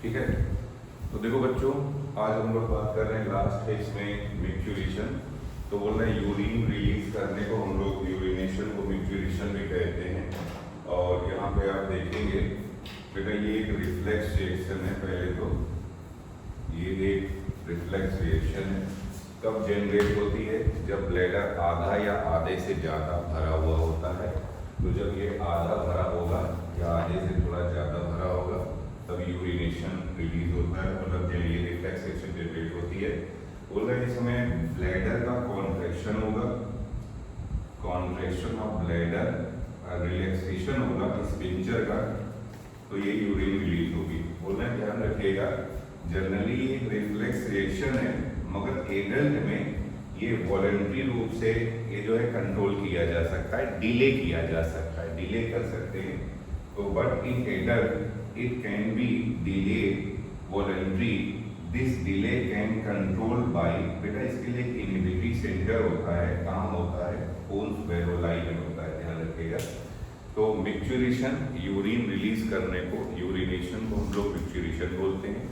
ठीक है। तो देखो बच्चों, आज हम लोग बात कर रहे हैं लास्ट है इसमें मिक्चुरेशन। तो बोल रहे हैं यूरिन रिलीज करने को हम लोग यूरिनेशन को मिक्चुरेशन भी कहते हैं। और यहाँ पे आप देखेंगे बेटा ये एक रिफ्लेक्स रिएक्शन है। पहले तो ये एक रिफ्लेक्स रिएक्शन है। कब जनरेट होती है? जब ब्लैडर आधा या आधे से ज़्यादा भरा हुआ होता है। तो जब ये आधा भरा होगा या आधे से थोड़ा ज़्यादा भरा होगा तब यूरिनेशन रिलीज होता है, मतलब जब ये रिफ्लेक्स रिएक्शन जनरेट होती है। बोल रहे हैं इसमें ब्लैडर का कॉन्ट्रैक्शन होगा, कॉन्ट्रैक्शन ऑफ ब्लैडर, रिलैक्सेशन होगा स्पिंचर का, तो ये यूरिन रिलीज होगी। बोल रहे हैं ध्यान रखिएगा, जनरली ये रिफ्लेक्स रिएक्शन है, मगर एडल्ट में ये वॉलंटरी रूप से ये जो है कंट्रोल किया जा सकता है, डिले किया जा सकता है, डिले कर सकते हैं। तो but in adult it can be delay voluntary, this delay can control by, बेटा इसके लिए इनिबिटरी सेंटर होता है, काम होता है पोन्स वेरोलाई में होता है, ध्यान रखिएगा। तो मिक्चुरेशन यूरिन रिलीज करने को, यूरिनेशन को हम लोग मिक्चुरेशन बोलते हैं।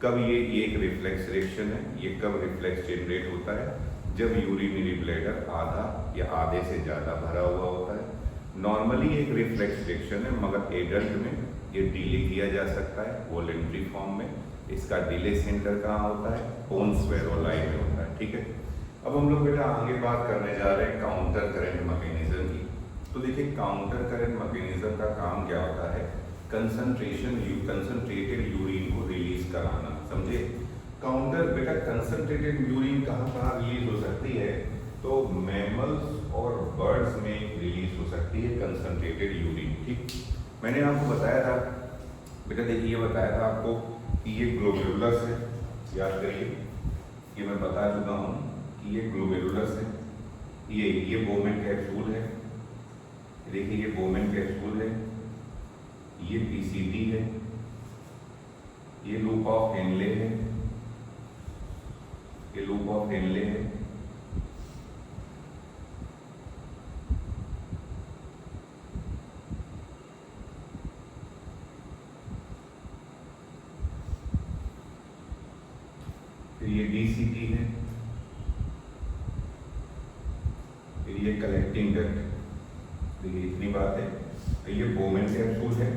कब ये एक रिफ्लेक्स रिएक्शन है, ये कब रिफ्लेक्स जनरेट होता है? जब यूरिनरी ब्लैडर आधा या आधे से ज़्यादा भरा हुआ होता है। नॉर्मली एक रिफ्लेक्स रिएक्शन है, मगर एडल्ट में ये डिले किया जा सकता है वॉलंटरी फॉर्म में। इसका डिले सेंटर कहाँ होता है? पोन्स वेरोलाई में होता है, ठीक है। अब हम लोग बेटा आगे बात करने जा रहे हैं काउंटर करंट मैकेनिज्म की। तो देखिए काउंटर करंट मैकेनिज्म का काम क्या होता है? कंसंट्रेटेड यूरिन को रिलीज कराना, समझे। काउंटर बेटा कंसंट्रेटेड यूरिन कहाँ रिलीज हो सकती है? तो मैमल्स और बर्ड्स में रिलीज हो सकती है कंसंट्रेटेड यूरिन, ठीक। मैंने आपको बताया था बेटा, देखिए ये बताया था आपको कि ये ग्लोमेरुलस है, याद करिए, ये मैं बता चुका हूँ कि ये ग्लोमेरुलस है, ये बोमेन कैप्सूल है, देखिए ये बोमेन कैप्सूल है, ये पीसीटी है, ये लूप ऑफ हेनले है, ये लूप ऑफ हेनले है, फिर ये डीसीटी है, फिर ये कलेक्टिंग डक्ट। देखिए इतनी बात है। तो ये बोमेन कैप्सूल है,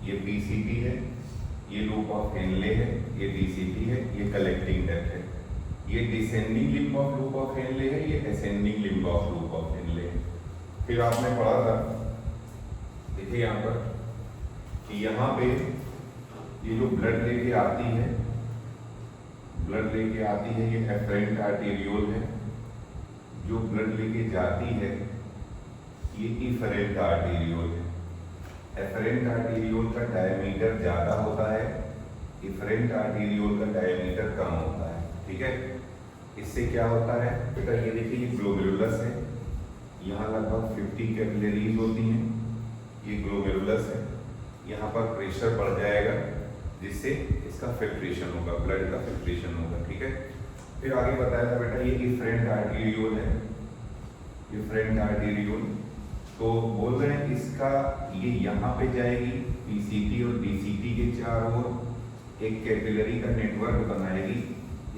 ये पीसीटी है, ये लूप ऑफ हेनले है, ये डीसीटी है, ये कलेक्टिंग डक्ट है। ये descending limb of loop of Henle है, ये ascending limb of loop of Henle है। फिर आपने पढ़ा था, देखिए यहाँ पर कि यहाँ पे ये जो ब्लड लेके आती है, ब्लड लेके आती है, ये एफरेंट आर्टेरियोल है। जो ब्लड लेके जाती है ये इफरेंट आर्टेरियोल है। एफरेंट आर्टेरियोल का डायमीटर ज्यादा होता है, इफरेंट आर्टेरियोल का डायमीटर कम होता है, ठीक है। इससे क्या होता है बेटा, ये देखिए ये ग्लोमेरुलस है, यहाँ लगभग 50 कैपिलरीज होती हैं, ये ग्लोमेरुलस है। यहाँ पर प्रेशर बढ़ जाएगा जिससे इसका फिल्ट्रेशन होगा, ब्लड का फिल्ट्रेशन होगा, ठीक है। फिर आगे बताया था बेटा ये इफरेंट आर्टेरियोल है, इफरेंट आर्टेरियोल। तो बोल रहे हैं इसका ये यहाँ पे जाएगी, पीसीटी और डीसीटी के चारों ओर एक कैपिलरी का नेटवर्क बनाएगी।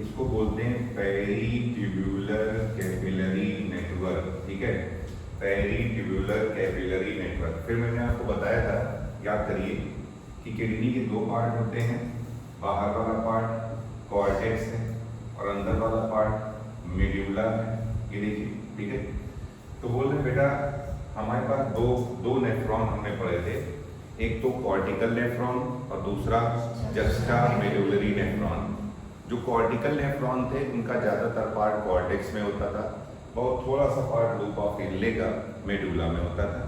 इसको बोलते हैं पेरीट्यूबुलर कैपिलरी नेटवर्क, ठीक है, पेरीट्यूबुलर कैपिलरी नेटवर्क। फिर मैंने आपको बताया था, याद करिए, कि किडनी के दो पार्ट होते हैं, बाहर वाला पार्ट कॉर्टेक्स है और अंदर वाला पार्ट मेड्यूला है, ये देखिए, ठीक है। तो बोल रहे बेटा हमारे पास दो नेफ्रॉन हमने पढ़े थे, एक तो कॉर्टिकल नेफ्रॉन और दूसरा जस्टा मेडुलरी नेफ्रॉन। जो कॉर्टिकल नेफ्रॉन थे उनका ज्यादातर पार्ट कॉर्टेक्स में होता था, बहुत थोड़ा सा पार्ट लूप ऑफ हेनले का मेडुला में होता था।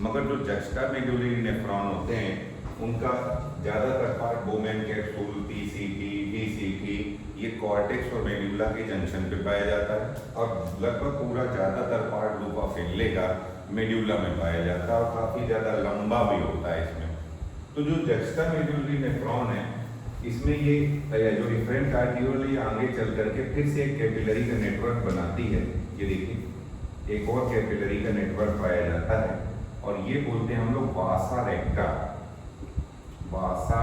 मगर जो जस्टा मेडुलरी नेफ्रॉन होते हैं उनका ज्यादातर part Bowman capsule, PCT, DCT, ये कॉर्टेक्स और मेडुला के जंक्शन पे पाया जाता है, और लगभग पूरा ज्यादातर पार्ट लूप ऑफ हेनले का मेडुला में पाया जाता है, और काफी ज्यादा लंबा भी होता है इसमें। तो जो जस्टा मेडुलरी नेफ्रॉन है इसमें ये जो इफरेंट आर्टेरियोल है, ये आगे चल करके फिर से एक कैपिलरी का नेटवर्क बनाती है। ये देखिए एक और कैपिलरी का नेटवर्क पाया जाता है, और ये बोलते हैं हम लोग वासा रेक्टा, वासा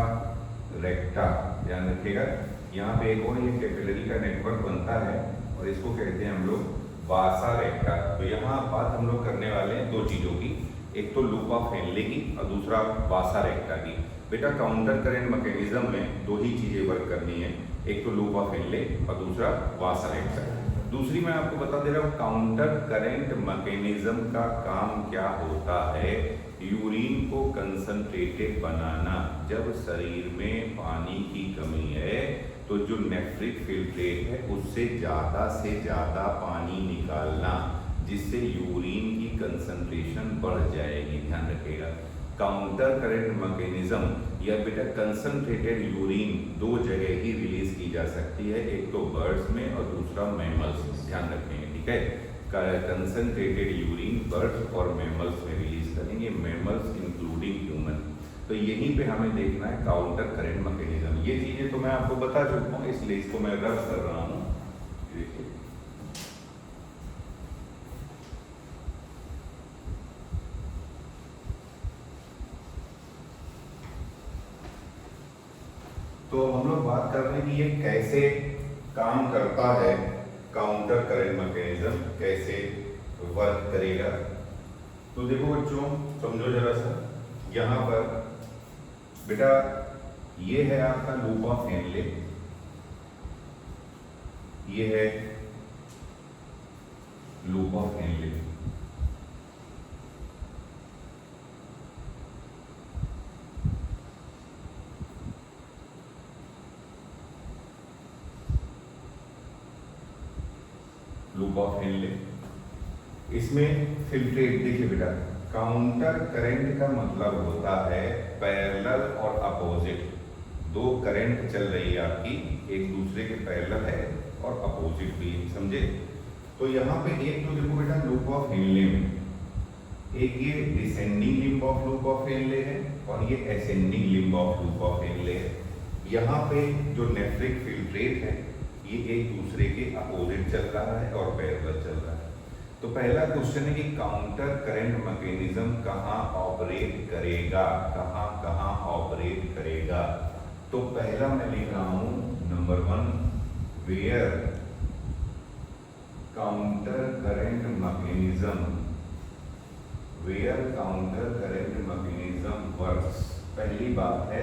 रेक्टा, ध्यान रखिएगा। यहाँ पे एक और ये कैपिलरी का नेटवर्क बनता है और इसको कहते हैं हम लोग वासा रेक्टा। तो यहाँ बात हम लोग करने वाले हैं दो चीज़ों की, एक तो लूप ऑफ हेनले की और दूसरा वासा रेक्टा की। बेटा काउंटर करंट मैकेनिज्म में दो ही चीज़ें वर्क करनी है, एक तो लूप ऑफ हेनले और दूसरा वासा रेक्टा। दूसरी मैं आपको बता दे रहा हूँ, काउंटर करंट मैकेनिज्म का काम क्या होता है, यूरिन को कंसंट्रेटेड बनाना। जब शरीर में पानी की कमी है तो जो नेफ्रिक फिल्ट्रेट है उससे ज़्यादा पानी निकालना, जिससे यूरिन की कंसंट्रेशन बढ़ जाएगी। ध्यान रखिएगा, काउंटर करंट मैकेनिज्म या बेटा कंसंट्रेटेड यूरिन दो जगह ही रिलीज की जा सकती है, एक तो बर्ड्स में और दूसरा मैमल्स में। ध्यान रखेंगे, ठीक है। कंसंट्रेटेड यूरिन बर्ड्स और मैमल्स में रिलीज करेंगे, मैमल्स इंक्लूडिंग ह्यूमन। तो यहीं पे हमें देखना है काउंटर करंट मैकेनिज्म। ये चीजें तो मैं आपको बता चुका हूँ, इसलिए इसको मैं रफ कर रहा हूँ। देखिए तो हम लोग बात कर रहे हैं कि ये कैसे काम करता है, काउंटर करंट मैकेनिज्म कैसे वर्क करेगा। तो देखो बच्चों, समझो जरा सा, यहाँ पर बेटा ये है आपका लूप ऑफ हेनले, ये है loop of Henley. Loop of Henley, इसमें फिल्ट्रेट, देखिए बेटा काउंटर करंट का मतलब होता है पैरेलल और अपोजिट। दो करंट चल रही है आपकी, एक दूसरे के पैरेलल है और अपोजिट भी है, समझे। तो यहाँ पे एक तो देखो बेटा लूप ऑफ हेनले में एक ये descending limb of loop of Henle है और ये ascending limb of loop of Henle है। यहाँ पे जो नेफ्रिक फिल्ट्रेट है ये एक दूसरे के अपोजिट चल रहा है और पैरेलल चल रहा है। तो पहला क्वेश्चन है कि काउंटर करंट मैकेनिज्म कहाँ ऑपरेट करेगा, कहाँ ऑपरेट करेगा। तो पहला मैं लिख रहा हूं number 1, where counter current mechanism, where counter current mechanism works. पहली बात है,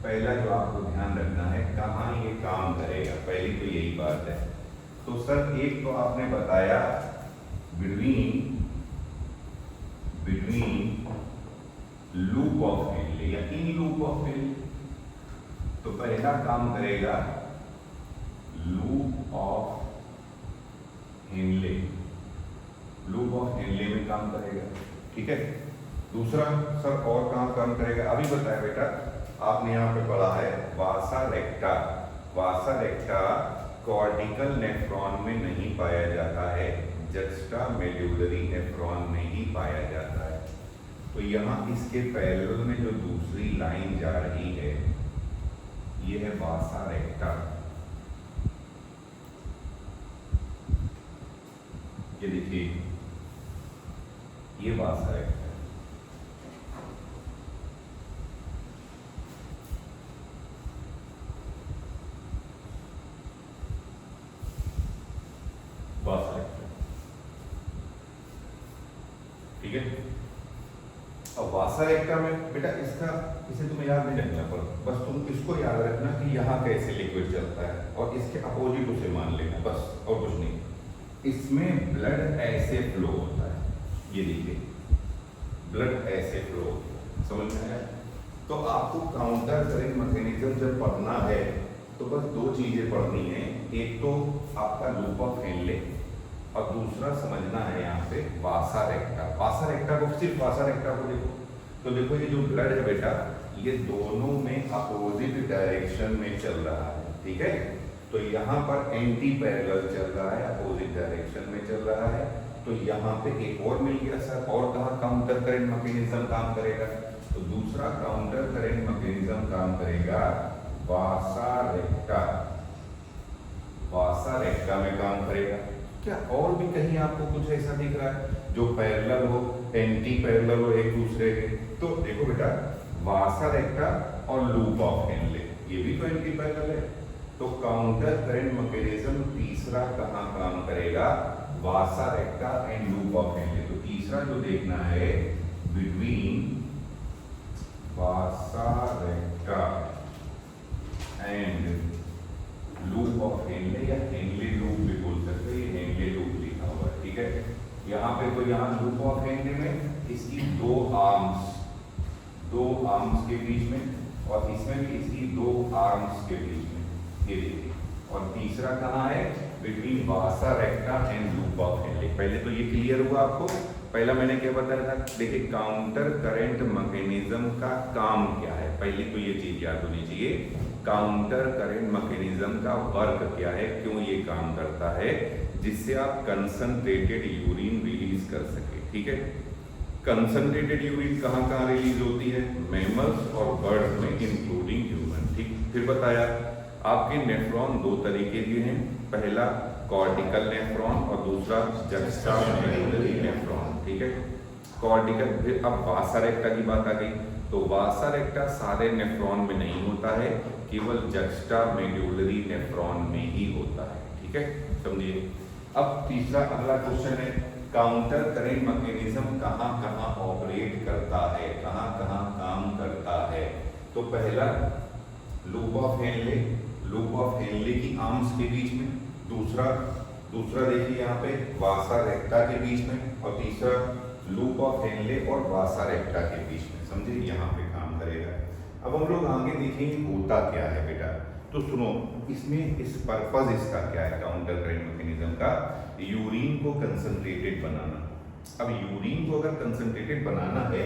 पहला जो आपको ध्यान रखना है कहाँ ये काम करेगा, पहली तो यही बात है। तो सर एक तो आपने बताया बिटवीन लूप ऑफ हेनले या इन लूप ऑफ हेनले। तो पहला काम करेगा loop of Henley, loop of Henley में काम करेगा, ठीक है। दूसरा सर और कहाँ काम करेगा, अभी बताया बेटा आपने यहाँ पे पढ़ा है वासा रेक्टा। वासा रेक्टा कॉर्टिकल नेफ्रॉन में नहीं पाया जाता है, जस्टा मेड्यूलरी नेफ्रॉन में ही पाया जाता है। तो यहाँ इसके पैरेलल में जो दूसरी लाइन जा रही है ये है वासा रेक्टा। ये देखिए ये वासा रेक्टा, वासा रेक्टा, ठीक है। अब वासा रेक्टा में बेटा इसे तुम्हें याद नहीं रखना पड़ता, बस तुम इसको याद रखना कि यहाँ कैसे लिक्विड चलता है और इसके अपोजिट उसे मान लेना, बस और कुछ नहीं। इसमें ब्लड ऐसे फ्लो होता है, ये देखिए ब्लड ऐसे फ्लो होता है, समझ में आया। तो आपको काउंटर करंट मैकेनिज्म जब पढ़ना है तो बस दो चीजें पढ़नी है, एक तो आपका लूप ऑफ हेनले और दूसरा समझना है यहाँ पे वासा रेक्टा। वासा रेक्टा को, सिर्फ वासा रेक्टा को देखो तो देखो ये जो ब्लड है बेटा ये दोनों में अपोजिट डायरेक्शन में चल रहा है, ठीक है। तो यहाँ पर एंटी पैरेलल चल रहा है, अपोजिट डायरेक्शन में चल रहा है। तो यहाँ पे एक और मिल गया सर, और कहाँ काउंटर करंट मैकेनिज्म काम करेगा, तो दूसरा काउंटर करंट मैकेनिज्म काम करेगा वासा रेक्टा। वासा रेक्टा में काम करेगा। क्या और भी कहीं आपको कुछ ऐसा दिख रहा है जो पैरेलल हो, एंटी पैरेलल हो एक दूसरे के? तो देखो बेटा वासा रेक्टा और लूप ऑफ हेनले ये भी तो एंटीपैरेलल है। तो काउंटर करंट मैकेनिज्म तीसरा कहाँ काम करेगा? Vasa recta and loop of Henle. तो तीसरा जो देखना है between vasa recta and loop of Henle या हेनले लूप भी बोल सकते हैं, ये हेनले लूप लिखा हुआ है, ठीक है। यहाँ पे तो यहाँ लूप ऑफ हेनले में इसकी दो आर्म्स के बीच में, और इसमें भी इसकी दो आर्म्स के बीच में, ये देखिए। और तीसरा कहाँ है? Between vasa recta and loop of Henley. पहले तो ये क्लियर हुआ आपको। पहला मैंने क्या बताया था? देखिए काउंटर करंट मैकेनिज्म का काम क्या है, पहले तो ये चीज याद होनी चाहिए। काउंटर करंट मैकेनिज्म का वर्क क्या है, क्यों ये काम करता है? जिससे आप कंसंट्रेटेड यूरिन रिलीज कर सके, ठीक है। कंसंट्रेटेड यूरिन कहाँ कहाँ रिलीज होती है? मैमल्स और बर्ड्स में, इंक्लूडिंग ह्यूमन, ठीक। फिर बताया आपके नेफ्रॉन दो तरीके के हैं, पहला कॉर्टिकल नेफ्रॉन और दूसरा जस्टामेडुलरी नेफ्रॉन, ठीक है। कॉर्टिकल, फिर अब वासा रेक्टा की बात आ गई, तो वासा रेक्टा सारे नेफ्रॉन में नहीं होता है, केवल जस्टामेडुलरी नेफ्रॉन में ही होता है, ठीक है, समझिए। अब तीसरा अगला क्वेश्चन है, काउंटर करंट मैकेनिज्म कहाँ कहाँ ऑपरेट करता है, कहाँ कहाँ काम करता है? तो पहला लूप ऑफ हेनले की आर्म्स के बीच में, दूसरा देखिए यहाँ पे वासा रेक्टा के बीच में, और तीसरा लूप ऑफ हेनले और वासा रेक्टा के बीच में, समझे, यहाँ पे काम करेगा। अब हम लोग आगे देखेंगे होता क्या है बेटा। तो सुनो, इसमें इस पर्पस इसका क्या है काउंटर करंट मैकेनिज्म का? यूरिन को कंसंट्रेटेड बनाना। अब यूरिन को अगर कंसंट्रेटेड बनाना है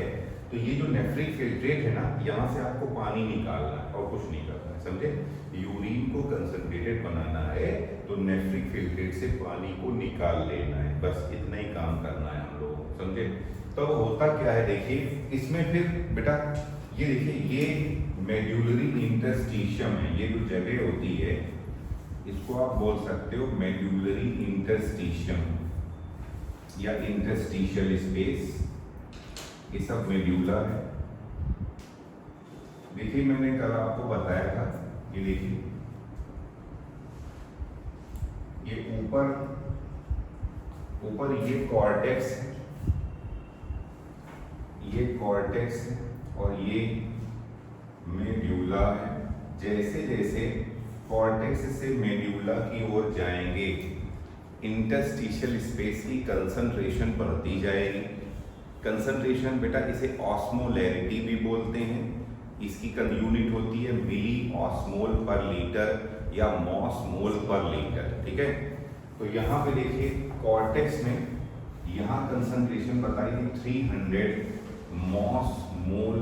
तो ये जो नेफ्रिक फिल्ट्रेट है ना, यहाँ से आपको पानी निकालना है और कुछ नहीं करना है, समझे। यूरिन को कंसंट्रेटेड बनाना है तो नेफ्रिक फिल्ट्रेट से पानी को निकाल लेना है, बस इतना ही काम करना है हम लोगों को, समझे। तो होता क्या है देखिए, इसमें फिर बेटा ये देखिए, ये मेड्यूलरी इंटरस्टिशियम है, ये जो जगह होती है इसको आप बोल सकते हो मेड्यूलरी इंटरस्टिशियम या इंटरस्टिशियल स्पेस, ये सब मेड्यूला है। देखिए मैंने कल आपको बताया था, ये देखिए ये ऊपर ये कॉर्टेक्स है, ये कॉर्टेक्स है और ये मेड्यूला है। जैसे जैसे कॉर्टेक्स से मेड्यूला की ओर जाएंगे, इंटरस्टिशियल स्पेस की कंसंट्रेशन बढ़ती जाएगी। कंसंट्रेशन बेटा इसे ऑस्मोलैरिटी भी बोलते हैं, इसकी यूनिट होती है मिली ऑस्मोल पर लीटर या मॉस मोल पर लीटर, ठीक है। तो यहाँ पे देखिए कॉर्टेक्स में यहाँ कंसंट्रेशन बताई थी 300 मॉस मोल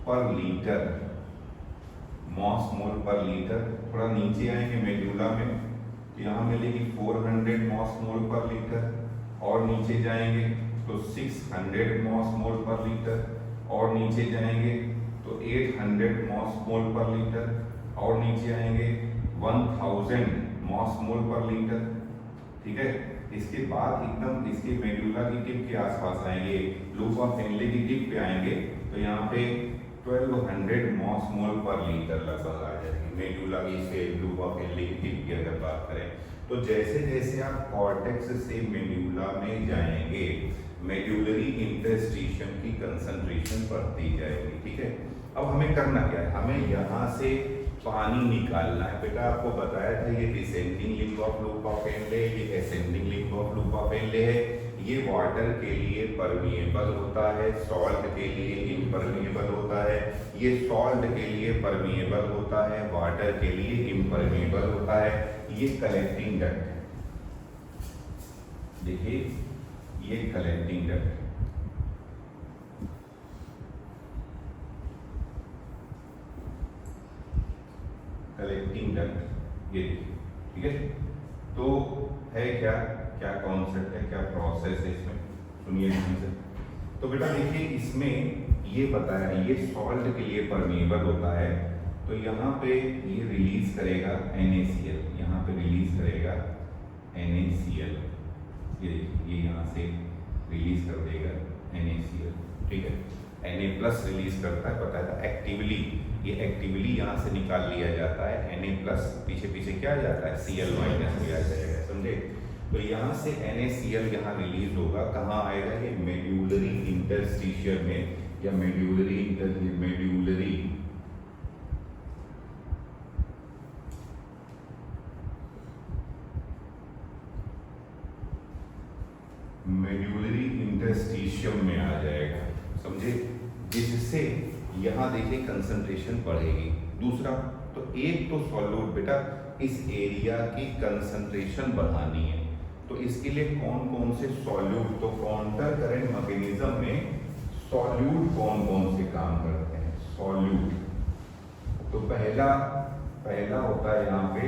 पर लीटर, मॉस मोल पर लीटर। थोड़ा नीचे आएंगे मेडुला में तो यहाँ मिलेगी 400 मॉस मोल पर लीटर, और नीचे जाएंगे तो 600 मॉस मोल पर लीटर, और नीचे जाएंगे तो 800 मॉस मोल पर लीटर, और नीचे आएंगे 1000 मॉस मोल पर लीटर, ठीक है। इसके बाद एकदम इसके मेडुला की टिप के आसपास आएंगे, लूप ऑफ हेनले की टिप पे आएंगे तो यहाँ पे 1200 मॉस मोल पर लीटर लगभग आ जाएगी मेडुला की से लूप ऑफ हेनले की टिप की अगर बात करें। तो जैसे जैसे आप कॉर्टेक्स से मेडुला में जाएंगे, मेड्यूलरी इंटरस्टिशियम की कंसंट्रेशन बढ़ती जाएगी, ठीक है। अब हमें करना क्या है, हमें यहाँ से पानी निकालना है। बेटा आपको बताया था ये descending link of loop of Henle, ये ascending link of loop of Henle है। ये वाटर के लिए परमिएबल होता है, सॉल्ट के लिए इम्परमिएबल होता है। ये सॉल्ट के लिए परमिएबल होता है, वाटर के लिए इम्परमिएबल होता है। ये कलेक्टिंग डक्ट है, देखिए ये कलेक्टिंग डक्ट है। कलेक्टिंग डक्ट ये देखिए, ठीक है। तो है क्या क्या कॉन्सेप्ट है, क्या प्रोसेस है इसमें, सुनिए ध्यान से। तो बेटा देखिए इसमें ये बताया ये सॉल्ट के लिए परमिएबल होता है, तो यहाँ पे ये रिलीज करेगा NaCl, यहाँ पे रिलीज करेगा NaCl, ये यहाँ से रिलीज कर देगा NaCl, ठीक है। Na+ रिलीज करता है, बताया था एक्टिवली ये एक्टिवली यहाँ से निकाल लिया जाता है, Na प्लस पीछे पीछे क्या आ जाता है, Cl माइनस में आ जाएगा, समझे। तो यहाँ से NaCl यहाँ रिलीज होगा, कहाँ आएगा, ये मेड्यूलरी इंटरस्टिशियम में या मेड्यूलरी इंटरस्टिशियम में आ जाएगा, समझे, जिससे यहाँ देखिए कंसंट्रेशन बढ़ेगी। दूसरा तो एक तो सॉल्यूट बेटा इस एरिया की कंसंट्रेशन बढ़ानी है, तो इसके लिए कौन कौन से सॉल्यूट, तो काउंटर करंट मैकेनिज्म में सॉल्यूट कौन कौन से काम करते हैं, सॉल्यूट। तो पहला होता है यहाँ पे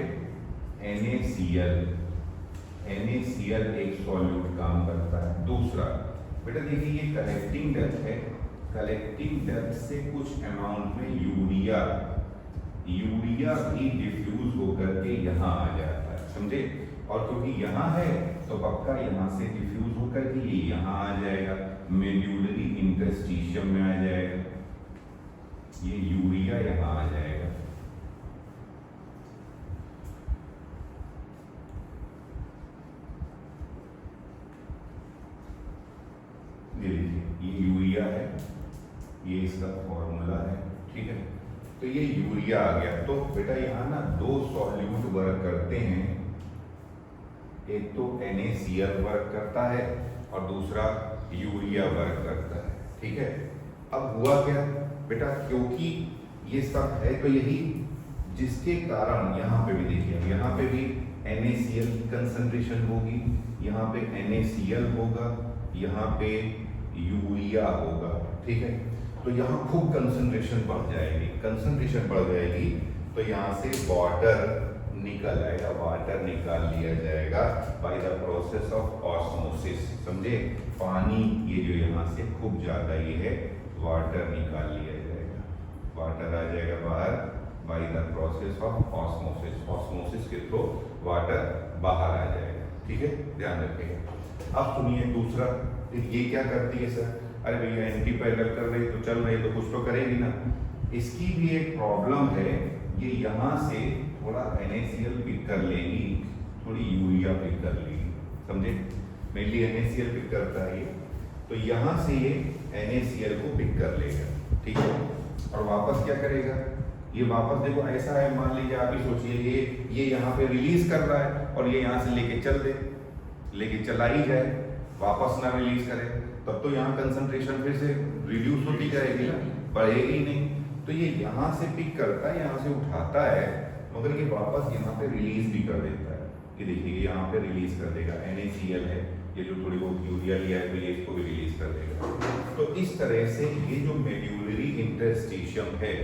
NaCl एक सॉल्यूट काम करता है। दूसरा बेटा देखिए ये कलेक्टिंग डक्ट है, कलेक्टिंग डक्ट से कुछ अमाउंट में यूरिया भी डिफ्यूज होकर के यहाँ आ जाता है, समझे। और क्योंकि यहाँ है तो पक्का यहाँ से डिफ्यूज होकर के ये यहाँ आ जाएगा, मेड्यूलरी इंटरस्टिशियम में आ जाएगा, ये यूरिया यहाँ आ जाएगा। ये देखिए ये यूरिया है, ये इसका फॉर्मूला है, ठीक है। तो ये यूरिया आ गया। तो बेटा यहाँ ना दो सॉल्यूट वर्क करते हैं, एक तो NaCl वर्क करता है और दूसरा यूरिया वर्क करता है, ठीक है। अब हुआ क्या बेटा, क्योंकि ये सब है तो यही जिसके कारण यहाँ पे भी देखिए, यहाँ पे भी NaCl की कंसंट्रेशन होगी, यहाँ पे NaCl होगा, यहाँ पे यूरिया होगा, ठीक है। तो यहाँ खूब कंसंट्रेशन बढ़ जाएगी, तो यहाँ से वाटर निकल आएगा, वाटर निकाल लिया जाएगा by the process of osmosis, समझे। पानी ये जो यहाँ से खूब ज्यादा ये है, वाटर निकाल लिया जाएगा, वाटर आ जाएगा बाहर by the process of osmosis के थ्रू वाटर बाहर आ जाएगा, ठीक है, ध्यान रखिएगा। अब सुनिए दूसरा, ये क्या करती है सर, अरे भैया एंटी पैरेलल कर रही तो चल रही तो कुछ तो करेगी ना। इसकी भी एक प्रॉब्लम है, ये यहाँ से थोड़ा NaCl पिक कर लेगी, थोड़ी यूरिया पिक कर लेगी, समझे। मेनली NaCl पिक करता है ये, तो यहाँ से ये NaCl को पिक कर लेगा, ठीक है। और वापस क्या करेगा, ये वापस देखो ऐसा है, मान लीजिए आप ही सोचिए ये यहाँ पे रिलीज कर रहा है और ये यहाँ से लेके चल दे, लेके चला ही जाए, वापस ना रिलीज करे, तब तो यहाँ कंसंट्रेशन फिर से रिड्यूस होती जाएगी ना, बढ़ेगी ही नहीं। तो ये यहाँ से पिक करता है, यहाँ से उठाता है, मगर ये वापस यहाँ पे रिलीज भी कर देता है। ये देखिए यहाँ पे रिलीज कर देगा, NaCl है, ये जो थोड़ी बहुत यूरिया लिया है तो ये इसको भी रिलीज कर देगा। तो इस तरह से ये जो मेड्यूलरी इंटरस्टिशियम है,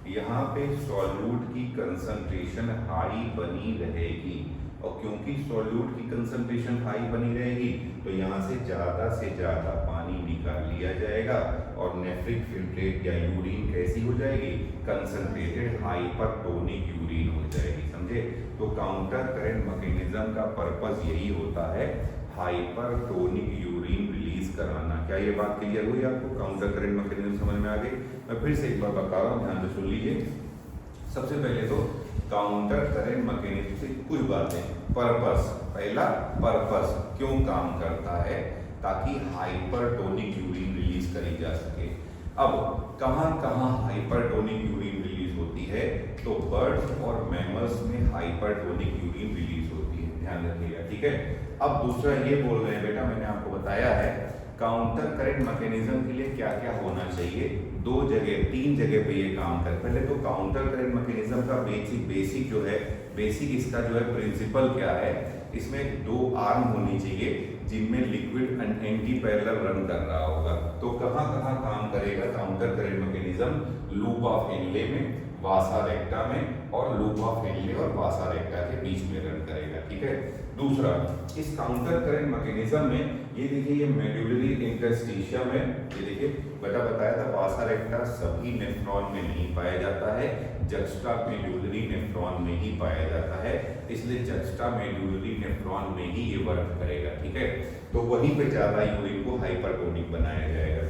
यहाँ पे सॉल्यूट की कंसंट्रेशन हाई बनी रहेगी, और क्योंकि सॉल्यूट की कंसंट्रेशन हाई बनी रहेगी तो यहाँ से ज़्यादा पानी निकाल लिया जाएगा और नेफ्रिक फिल्ट्रेट या यूरिन कैसी हो जाएगी, कंसंट्रेटेड हाइपरटोनिक यूरिन हो जाएगी, समझे। तो काउंटर करंट मैकेनिज्म का पर्पस यही होता है, हाइपरटोनिक यूरिन रिलीज कराना। क्या ये बात क्लियर हुई आपको, काउंटर करंट मैकेनिज्म समझ में आ गई। मैं फिर से एक बार बता रहा हूँ, ध्यान से सुन लीजिए। सबसे पहले तो काउंटर करंट मैकेनिज्म से कुछ बातें, पर्पस, पहला पर्पस क्यों काम करता है, ताकि हाइपरटोनिक यूरिन रिलीज करी जा सके। अब कहाँ हाइपरटोनिक यूरिन रिलीज होती है, तो बर्ड्स और मैमल्स में हाइपरटोनिक यूरिन रिलीज होती है, ध्यान रखिएगा, ठीक है। अब दूसरा ये बोल रहे हैं बेटा, मैंने आपको बताया है काउंटर करंट मैकेनिज्म के लिए क्या क्या होना चाहिए, तीन जगह पे ये काम कर। पहले तो काउंटर करंट मैकेनिज्म का बेसिक जो है, बेसिक इसका जो है प्रिंसिपल क्या है, इसमें दो आर्म होनी चाहिए जिनमें लिक्विड एंटी पैरेलल रन कर रहा होगा। तो कहाँ काम करेगा counter current mechanism, loop of Henley में, वासा रेक्टा में, और लूप ऑफ हेनले और वासा रेक्टा के बीच में रन करेगा, ठीक है। दूसरा, इस काउंटर करंट मैकेनिज्म में ये देखिए ये मेड्यूलरी इंटरस्टिशियम है, ये देखिए बेटा बताया था वासा रेक्टा सभी नेफ्रॉन में नहीं पाया जाता है, जक्स्टा मेड्यूलरी नेफ्रॉन में ही पाया जाता है, इसलिए जक्स्टा मेड्यूलरी नेफ्रॉन में ही ये वर्क करेगा, ठीक है। तो वहीं पे ज्यादा यूरिन को हाइपरटोनिक बनाया जाएगा।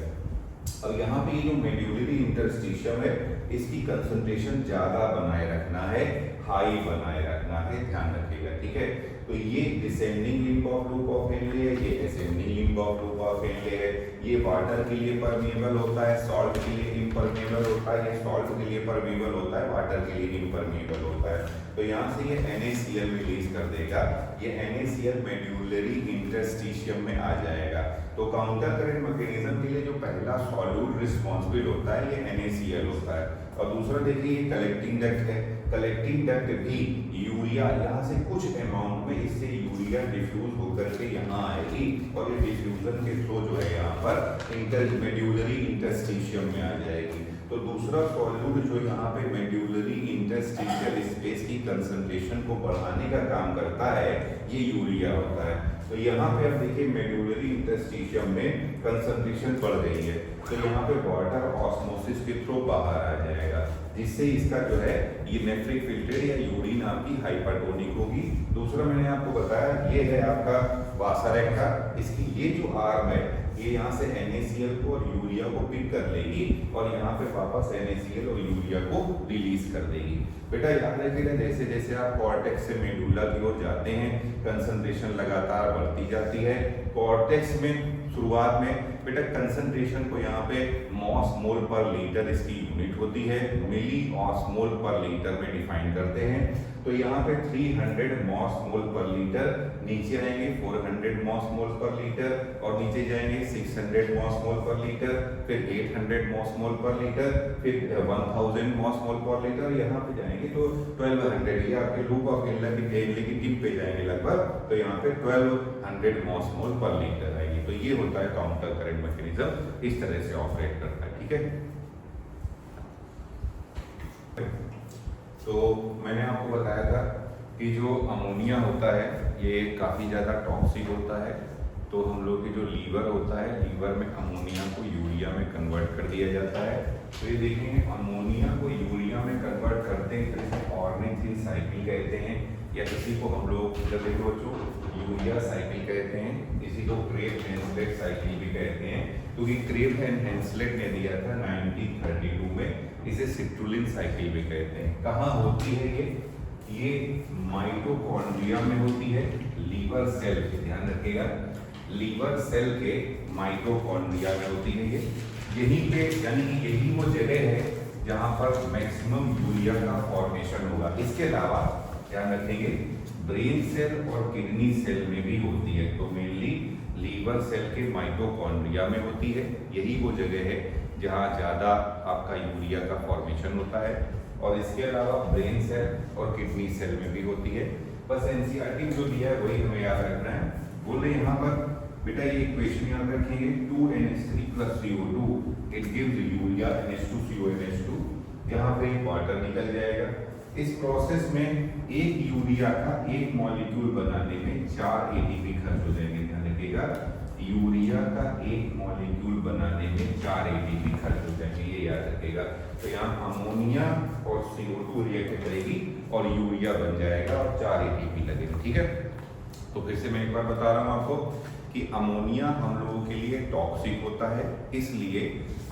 अब यहाँ पे ये जो मेड्यूलरी इंटरस्टिशियम है इसकी कंसंट्रेशन ज्यादा बनाए रखना है, हाई बनाए रखना है, ध्यान रखिएगा, ठीक है। तो ये descending limb of loop of Henle है, ये ascending limb of loop of Henle है। ये वाटर के लिए परमेबल होता है, सॉल्ट के लिए इम्परमेबल होता है, ये सॉल्ट के लिए परमेबल होता है, वाटर के लिए इम्परमेबल होता है। तो यहाँ से ये NaCl रिलीज कर देगा, ये NaCl मेड्यूलरी इंटरस्टिशियम में आ जाएगा। तो काउंटर करंट मैकेनिज्म के लिए जो पहला सॉल्यूट रिस्पॉन्सिबल होता है ये NaCl होता है। और दूसरा देखिए ये कलेक्टिंग डक्ट है, कलेक्टिंग डक्ट भी यूरिया यहाँ से कुछ अमाउंट में इससे यूरिया डिफ्यूज होकर के यहाँ आएगी और ये डिफ्यूजन के थ्रू जो है यहाँ पर मेड्यूलरी इंटरस्टिशियम में आ जाएगी। तो दूसरा सॉल्यूट जो यहाँ पे मेड्यूलरी इंटरस्टिशियल स्पेस की कंसंट्रेशन को बढ़ाने का काम करता है ये यूरिया होता है। तो यहाँ पे अब देखिए मेड्यूलरी इंटरस्टिशियम में कंसंट्रेशन बढ़ गई है, तो यहाँ पे वाटर ऑस्मोसिस के थ्रू बाहर आ जाएगा, जिससे इसका जो है ये नेफ्रिक फिल्टर या यूरिन आपकी हाइपरटोनिक होगी। दूसरा मैंने आपको बताया ये है आपका वासा रेक्टा, इसकी ये जो आर्म है ये यहाँ से NaCl को और यूरिया को पिक कर लेगी और यहाँ पे वापस NaCl और यूरिया को रिलीज कर देगी। बेटा याद रखिएगा जैसे जैसे आप कॉर्टेक्स से मेडुला की ओर जाते हैं कंसंट्रेशन लगातार बढ़ती जाती है। कॉर्टेक्स में शुरुआत में बेटा कंसंट्रेशन को यहाँ पे मॉस मोल पर लीटर इसकी यूनिट होती है, मिली ऑस्मोल पर लीटर में डिफाइन करते हैं। तो यहाँ पे 300 मॉस मोल पर लीटर, नीचे आएंगे 400 मॉस मोल पर लीटर और नीचे जाएंगे 600 मॉस मोल पर लीटर, फिर 800 मॉस मोल पर लीटर, फिर 1000 मॉस मोल पर लीटर, यहाँ पे जाएंगे तो 1200, ये आपके लूप ऑफ हेनले की टिप पे जाएंगे लगभग, तो यहाँ पे 1200 मॉस मोल पर लीटर आएगी। तो ये होता है काउंटर करंट मैकेनिज्म, इस तरह से ऑपरेट करता है, ठीक है। तो मैंने आपको बताया था कि जो अमोनिया होता है ये काफ़ी ज़्यादा टॉक्सिक होता है। तो हम लोग की जो लीवर होता है, लीवर में अमोनिया को यूरिया में कन्वर्ट कर दिया जाता है। तो ये देखेंगे अमोनिया को यूरिया में कन्वर्ट करते हैं, तो इसे ऑर्निथिन साइकिल कहते हैं, या इसी को हम लोग जब देखो बच्चों यूरिया साइकिल कहते हैं, इसी को क्रेब हेंसलेट साइकिल भी कहते हैं, क्योंकि क्रेब एंड हेंसलेट ने दिया था 1932 में, इसे सिट्रुलिन साइकिल भी कहते हैं। कहाँ होती है ये माइटोकॉन्ड्रिया में होती है, लीवर सेल, ध्यान रखिएगा, लीवर सेल के माइटोकॉन्ड्रिया में होती है ये, यहीं पे यानी कि यही वो जगह है जहाँ पर मैक्सिमम यूरिया का फॉर्मेशन होगा। इसके अलावा ध्यान रखेंगे ब्रेन सेल और किडनी सेल में भी होती है, तो मेनली लीवर सेल के माइटोकॉन्ड्रिया में होती है, यही वो जगह है जहाँ ज़्यादा आपका यूरिया का फॉर्मेशन होता है। और इसके अलावा ब्रेन सेल और किडनी सेल में भी होती है। बस एनसीईआरटी में जो दिया है वही हमें याद रखना है। बोल रहे यहाँ पर बेटा ये इक्वेशन याद रखेंगे, 2NH3 + CO2 it gives urea NH2CONH2, यहाँ पे वाटर निकल जाएगा। इस प्रोसेस में एक यूरिया का एक मॉलिक्यूल बनाने में 4 ATP खर्च हो जाएंगे, ध्यान रखिएगा, यूरिया का एक मॉलिक्यूल बनाने में 4 ATP खर्च हो जाएंगे, ये याद रखिएगा। तो यहाँ अमोनिया और CO2 रिएक्ट करेगी और यूरिया बन जाएगा और 4 ATP लगेगा, ठीक है। तो फिर से मैं एक बार बता रहा हूँ आपको कि अमोनिया हम लोगों के लिए टॉक्सिक होता है, इसलिए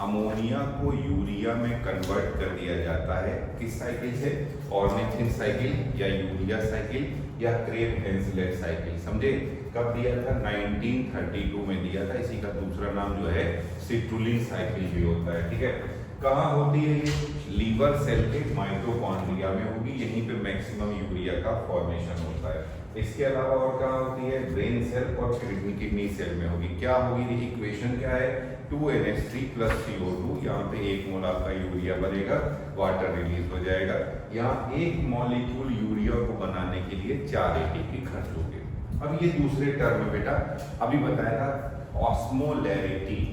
अमोनिया को यूरिया में कन्वर्ट कर दिया जाता है किस साइकिल से, ऑर्निथिन साइकिल या यूरिया साइकिल या क्रेब हेंसलेट साइकिल। समझे कब दिया था, 1932 में दिया था। इसी का दूसरा नाम जो है सिट्रुलिन साइकिल भी होता है, ठीक है। कहाँ होती है ये, लीवर सेल के माइटोकॉन्ड्रिया में होगी, यहीं पे मैक्सिमम यूरिया का फॉर्मेशन होता है। इसके अलावा और कहाँ होती है, ब्रेन सेल और किडनी सेल में होगी। क्या होगी, इक्वेशन क्या है, 2NH3 + CO2, यहाँ पे 1 मोल आपका यूरिया बनेगा, वाटर रिलीज हो जाएगा। यहाँ एक मॉलिक्यूल यूरिया को बनाने के लिए 4 ATP खर्च होंगे। अब ये दूसरे टर्म में बेटा अभी बताया था ऑस्मोलैरिटी,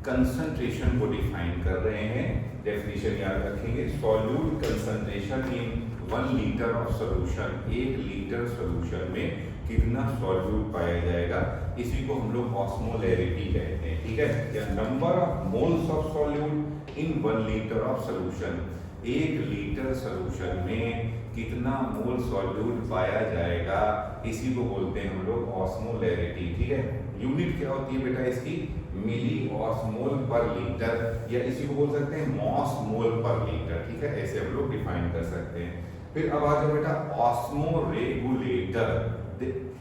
कंसंट्रेशन को डिफाइन कर रहे हैं। डेफिनेशन याद रखेंगे, solute concentration in 1 litre of solution, 1 litre solution में कितना सॉल्यूट पाया जाएगा, इसी को हम लोग ऑस्मोलैरिटी कहते हैं, ठीक है। या number of moles of solute in 1 litre of solution, 1 litre solution में कितना मोल सॉल्यूट पाया जाएगा, इसी को बोलते हैं हम लोग ऑस्मोलैरिटी, ठीक है। यूनिट क्या होती है बेटा इसकी, मिली ऑस्मोल पर लीटर, या इसी को बोल सकते हैं मॉस मोल पर लीटर, ठीक है, ऐसे हम लोग डिफाइन कर सकते हैं। फिर अब आ जाओ बेटा ऑस्मो रेगुलेटर।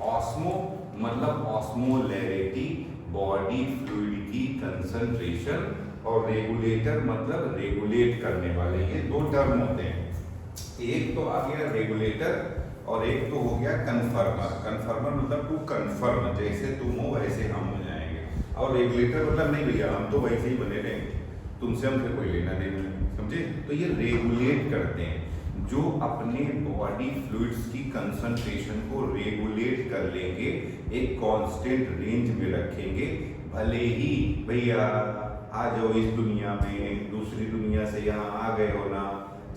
ऑस्मो मतलब ऑस्मोलैरिटी, बॉडी फ्लूइड की कंसंट्रेशन, और रेगुलेटर मतलब रेगुलेट करने वाले। ये दो टर्म होते हैं, एक तो आ गया रेगुलेटर और एक तो हो गया कन्फर्मर। कन्फर्मर मतलब टू कन्फर्म, जैसे तुम हो वैसे हम हो जाएंगे, और रेगुलेटर मतलब नहीं भैया हम तो वैसे ही बने रहेंगे, तुमसे हमसे कोई लेना देना नहीं, समझे। तो ये रेगुलेट करते हैं, जो अपने बॉडी फ्लूइड्स की कंसंट्रेशन को रेगुलेट कर लेंगे, एक कांस्टेंट रेंज में रखेंगे। भले ही भैया आ जाओ इस दुनिया में, दूसरी दुनिया से यहाँ आ गए हो ना,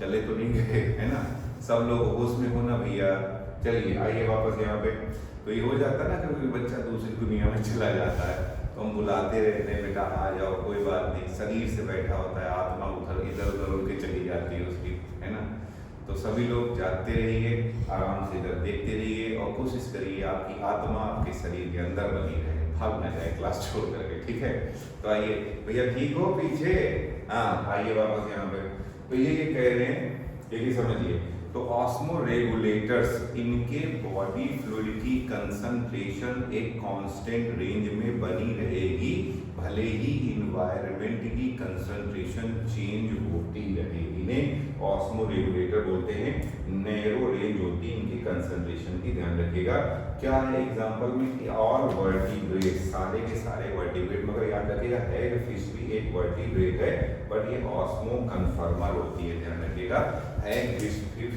चले तो नहीं गए, है ना, सब लोग होश में हो ना भैया, चलिए आइए वापस यहाँ पे। तो ये हो जाता है ना, कभी बच्चा दूसरी दुनिया में चला जाता है तो हम बुलाते रहते हैं, बेटा आ जाओ, कोई बात नहीं, शरीर से बैठा होता है, आत्मा उधर इधर उधर उड़ के चली जाती है उसकी, है ना। तो सभी लोग जाते रहिए, आराम से इधर देखते रहिए और कोशिश करिए आपकी आत्मा आपके शरीर के अंदर बनी रहे, भाग ना जाए क्लास छोड़ करके, ठीक है। तो आइए भैया, ठीक हो पीछे, हाँ आइए वापस यहाँ पे। तो ये कह रहे हैं, ये समझिए, तो ऑस्मो रेगुलेटर्स, इनके बॉडी फ्लूइड की कंसंट्रेशन एक कांस्टेंट रेंज में बनी रहेगी, भले ही इन्वायरमेंट की कंसंट्रेशन चेंज होती रहेगी। इन्हें ऑस्मो रेगुलेटर बोलते हैं, नैरो रेंज होती है इनकी कंसंट्रेशन की, ध्यान रखिएगा। क्या है एग्जांपल में, ऑल वर्टिब्रेट, सारे के सारे वर्टिब्रेट, मगर याद रखिएगा हैग फिश भी एक वर्टिब्रेट है, बट ये ऑस्मो कन्फर्मर होती है, ध्यान रखिएगा। हैग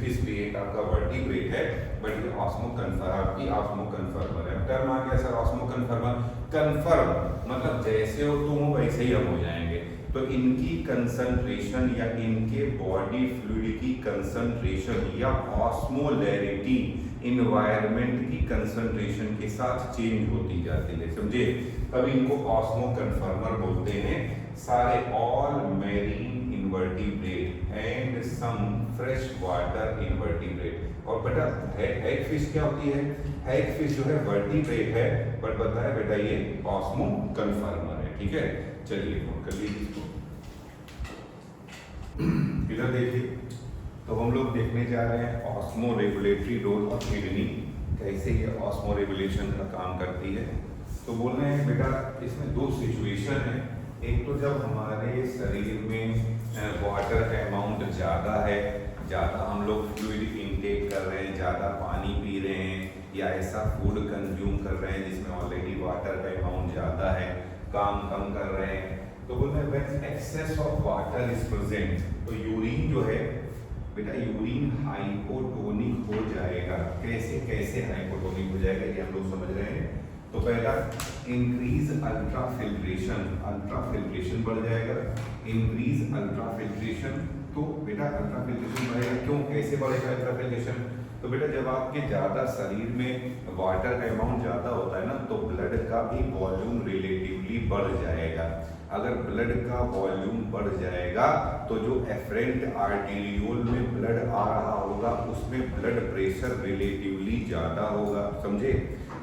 फिश भी एक आपका वर्टिब्रेट है, बट ये ऑस्मो कन्फर्मर है। टर्म आ गया सर ऑस्मो कन्फर्मर। कन्फर्म मतलब जैसे हो तुम हो वैसे ही हम हो जाएंगे। तो इनकी कंसंट्रेशन या इनके बॉडी फ्लूइड की कंसंट्रेशन या ऑस्मोलैरिटी इन्वायरमेंट की कंसंट्रेशन के साथ चेंज होती जाती है, समझे। तब इनको ऑस्मो कन्फर्मर बोलते हैं। सारे all marine invertebrate and some fresh water invertebrate. और बेटा हैग फिश क्या होती है? हैग फिश जो है वर्टिब्रेट है, बट बताया बेटा ये ऑस्मो कन्फर्मर है, ठीक है। चलिए नोट कर लीजिए इसको। इधर देखिए, तो हम लोग देखने जा रहे हैं osmoregulatory role of kidney, कैसे ये ऑस्मो रेगुलेशन का काम करती है। तो बोल रहे हैं बेटा इसमें दो सिचुएशन है। एक तो जब हमारे शरीर में वाटर का अमाउंट ज़्यादा है, ज़्यादा हम लोग फ्लूइड इनटेक कर रहे हैं, ज़्यादा पानी पी रहे हैं, या ऐसा फूड कंज्यूम कर रहे हैं जिसमें ऑलरेडी वाटर का अमाउंट ज़्यादा है, काम कम कर रहे हैं, तो बोल रहे हैं when excess of water is present, तो यूरिन जो है बेटा, यूरिन हाइपोटोनिक हो जाएगा। कैसे कैसे हाइपोटोनिक हो जाएगा ये हम लोग समझ रहे हैं। तो पहला increase ultra filtration, ultra filtration बढ़ जाएगा। इंक्रीज अल्ट्रा फिल्ट्रेशन, तो बेटा अल्ट्रा फिल्ट्रेशन बढ़ेगा, क्यों, कैसे बढ़ेगा अल्ट्रा फिल्ट्रेशन? तो बेटा जब आपके ज़्यादा शरीर में वाटर का अमाउंट ज़्यादा होता है ना, तो ब्लड का भी वॉल्यूम रिलेटिवली बढ़ जाएगा। अगर ब्लड का वॉल्यूम बढ़ जाएगा तो जो एफरेंट आर्टेरियोल में ब्लड आ रहा होगा उसमें ब्लड प्रेशर रिलेटिवली ज़्यादा होगा, समझे।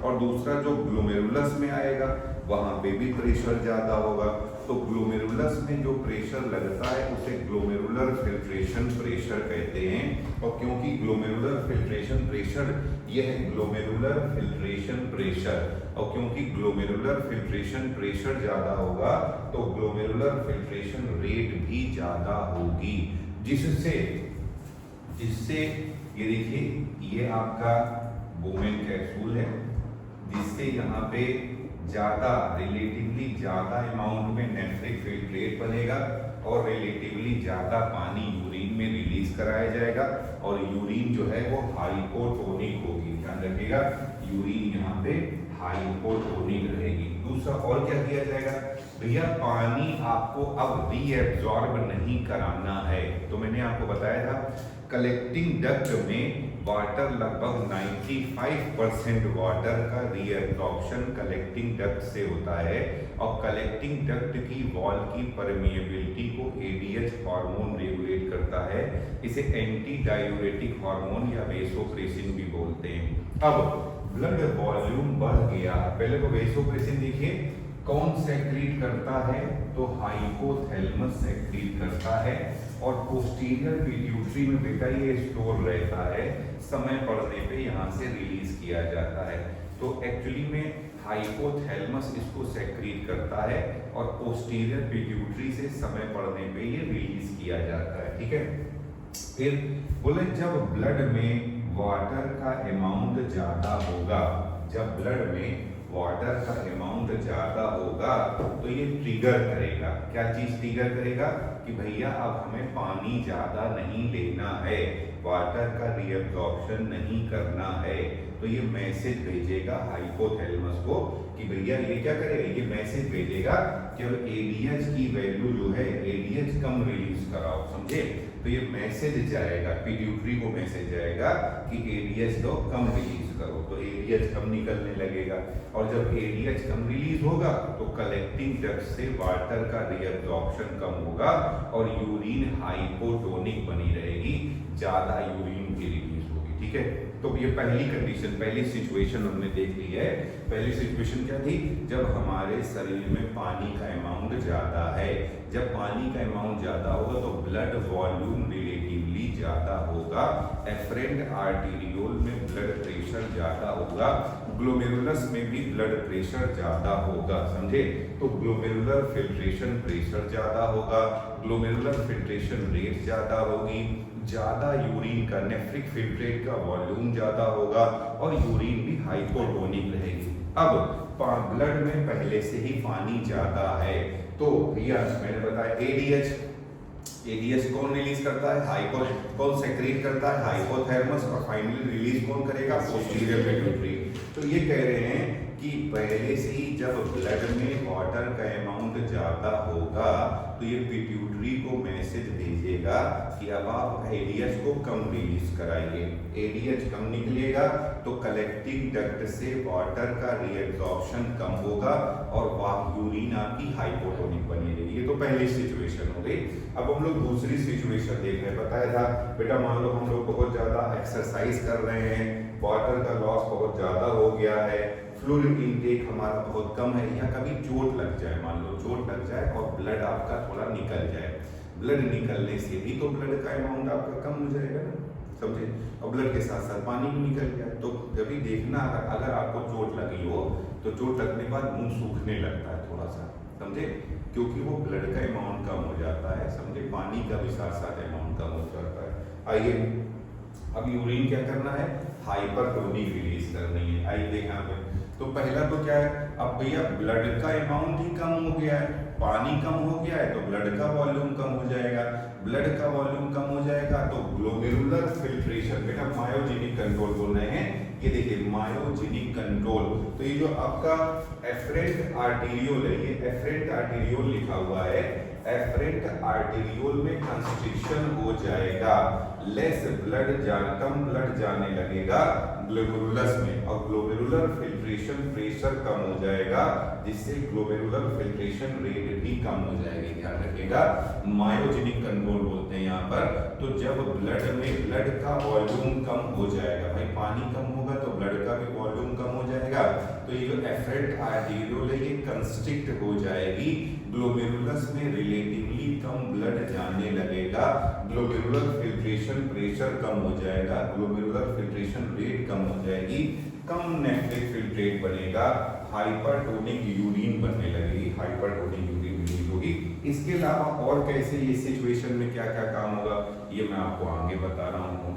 और दूसरा जो ग्लोमेरुलस में आएगा वहाँ पे भी प्रेशर ज़्यादा होगा। तो ग्लोमेरुलस में जो प्रेशर लगता है उसे ग्लोमेरुलर फिल्ट्रेशन प्रेशर कहते हैं। और क्योंकि ग्लोमेरुलर फिल्ट्रेशन प्रेशर, यह है ग्लोमेरुलर फिल्ट्रेशन प्रेशर, और क्योंकि ग्लोमेरुलर फिल्ट्रेशन प्रेशर ज़्यादा होगा तो ग्लोमेरुलर फिल्ट्रेशन रेट भी ज़्यादा होगी, जिससे ये देखिए ये आपका बोमेन कैप्सूल है, जिससे यहाँ पे ज़्यादा रिलेटिवली ज़्यादा अमाउंट में नेफ्रिक फिल्ट्रेट बनेगा और रिलेटिवली ज़्यादा पानी यूरिन में रिलीज कराया जाएगा, और यूरिन जो है वो हाइपोटोनिक होगी, ध्यान रखिएगा, यूरिन यहाँ पे हाइपोटोनिक रहेगी। दूसरा और क्या किया जाएगा भैया, पानी आपको अब रीएब्जॉर्ब नहीं कराना है। तो मैंने आपको बताया था कलेक्टिंग डक्ट में वाटर लगभग 95% वाटर का रीएब्जॉर्प्शन कलेक्टिंग डक्ट से होता है, और कलेक्टिंग डक्ट की वॉल की परमिएबिलिटी को एडीएच हार्मोन रेगुलेट करता है। इसे एंटी डायूरेटिक हार्मोन या वेसोप्रेसिन भी बोलते हैं। अब ब्लड वॉल्यूम बढ़ गया, पहले तो वेसोप्रेसिन देखिए कौन सेक्रीट करता है? तो हाइपोथैलेमस सेक्रीट करता है, और पोस्टीरियर पिट्यूटरी में बेटा ये स्टोर रहता है, समय पड़ने पे यहाँ से रिलीज किया जाता है। तो एक्चुअली में हाइपोथैलेमस इसको सेक्रीट करता है और पोस्टीरियर पिट्यूटरी से समय पड़ने पे ये रिलीज किया जाता है। ठीक है, फिर बोले जब ब्लड में वाटर का अमाउंट ज्यादा होगा, जब ब्लड में वाटर का अमाउंट ज्यादा होगा तो ये ट्रिगर करेगा, क्या चीज ट्रिगर करेगा कि भैया अब हमें पानी ज्यादा नहीं लेना है, वाटर का रीअब्जॉर्प्शन नहीं करना है। तो ये मैसेज भेजेगा हाइपोथैलेमस को कि भैया ये क्या करेगा, ये मैसेज भेजेगा कि अब एडीएच की वैल्यू जो है, एडीएच कम रिलीज कराओ, समझे। तो ये मैसेज जाएगा पिट्यूटरी को, मैसेज जाएगा कि एडीएच दो, कम रिलीज करो, तो एडीएच कम निकलने लगेगा। और जब एडीएच कम रिलीज होगा तो कलेक्टिंग डक्ट से वाटर का रीअब्जॉर्प्शन कम होगा और यूरिन हाइपोटोनिक बनी रहेगी, ज्यादा यूरिन की रिलीज होगी। ठीक है, तो ये पहली कंडीशन, पहली सिचुएशन हमने देख ली है। पहली सिचुएशन क्या थी? जब हमारे शरीर में पानी का अमाउंट ज्यादा है, जब पानी का अमाउंट ज्यादा होगा तो ब्लड वॉल्यूम रिलेटिवली ज्यादा होगा, एफरेंट आर्टेरियोल में ब्लड प्रेशर ज्यादा होगा, ग्लोमेरुलस में भी ब्लड प्रेशर ज्यादा होगा, समझे। तो ग्लोमेरुलर फिल्ट्रेशन प्रेशर ज्यादा होगा, ग्लोमेरुलर फिल्ट्रेशन रेट ज्यादा होगी, ज्यादा यूरिन का नेफ्रिक फिल्ट्रेट का वॉल्यूम ज्यादा होगा और यूरिन भी हाइपोटोनिक रहेगी। अब ब्लड में पहले से ही पानी ज्यादा है तो भैया मैंने बताया एडीएच कौन रिलीज करता है? कौन सेक्रेट करता है? हाइपोथैलेमस। और फाइनली रिलीज कौन करेगा? Posterior pituitary. तो ये कह रहे हैं कि पहले से ही जब ब्लड में वाटर का अमाउंट ज्यादा होगा तो ये पिट्यूटरी को मैसेज भेजेगा कि अब आप एडीएच को कम रिलीज कराइए। एडीएच कम निकलेगा तो कलेक्टिंग डक्ट से वाटर का रीअब्जॉर्प्शन कम होगा और वह यूरिन आपकी हाइपोटोनिक बनी रहेगी। ये तो पहली सिचुएशन हो गई। अब हम लोग दूसरी सिचुएशन देख रहे हैं। बताया था बेटा, मान लो हम लोग बहुत ज्यादा एक्सरसाइज कर रहे हैं, वाटर का लॉस बहुत ज्यादा हो गया है, फ्लूइड इनटेक हमारा बहुत कम है, या कभी चोट लग जाए, मान लो चोट लग जाए और ब्लड आपका थोड़ा निकल जाए, ब्लड निकलने से भी तो ब्लड का अमाउंट आपका कम हो जाएगा ना, समझे। और ब्लड के साथ साथ पानी भी निकल गया। तो कभी देखना अगर आपको चोट लगी हो तो चोट लगने के बाद मुंह सूखने लगता है थोड़ा सा, समझे, क्योंकि वो ब्लड का अमाउंट कम हो जाता है, समझे, पानी का भी साथ साथ अमाउंट कम हो जाता है। आइए अब यूरिन क्या करना है? हाइपरटोनिक रिलीज करनी है। आइए देखना पे, तो पहला तो क्या है, अब भैया ब्लड का अमाउंट ही कम हो गया है, पानी कम हो गया है तो ब्लड का वॉल्यूम कम हो जाएगा, ब्लड का वॉल्यूम कम हो जाएगा तो ग्लोमेरुलर फिल्ट्रेशन, बेटा मायोजेनिक कंट्रोल बोल रहे हैं, ये देखिए मायोजेनिक कंट्रोल। तो ये जो आपका एफरेंट आर्टेरियोल है, ये एफरेंट आर्टेरियोल लिखा हुआ है, एफरेंट आर्टेरियोल में कंस्ट्रिक्शन हो जाएगा, लेस ब्लड कम ब्लड जाने लगेगा ग्लोमेरुलस में, और ग्लोमेरुलर फिल्ट्रेशन प्रेशर कम हो जाएगा, जिससे ग्लोमेरुलर फिल्ट्रेशन रेट भी कम हो जाएगी। ध्यान रखिएगा, मायोजेनिक कंट्रोल बोलते हैं यहाँ पर। तो जब ब्लड में ब्लड का वॉल्यूम कम हो जाएगा, भाई पानी कम होगा तो ब्लड का भी वॉल्यूम कम हो जाएगा, तो ये जो एफरेंट आर्टेरियोल है ये कंस्ट्रिक्ट हो जाएगी, ग्लोमेरुलस में रिलेटिवली कम ब्लड जाने लगेगा, ग्लोमेरुलर फिल्ट्रेशन प्रेशर कम हो जाएगा, ग्लोमेरुलर फिल्ट्रेशन रेट कम हो जाएगी, कम नेफ्रिक फिल्ट्रेट बनेगा, हाइपरटोनिक यूरिन बनने लगेगी, हाइपरटोनिक यूरिन रिलीज होगी। इसके अलावा और कैसे ये सिचुएशन में क्या क्या काम होगा ये मैं आपको आगे बता रहा हूँ।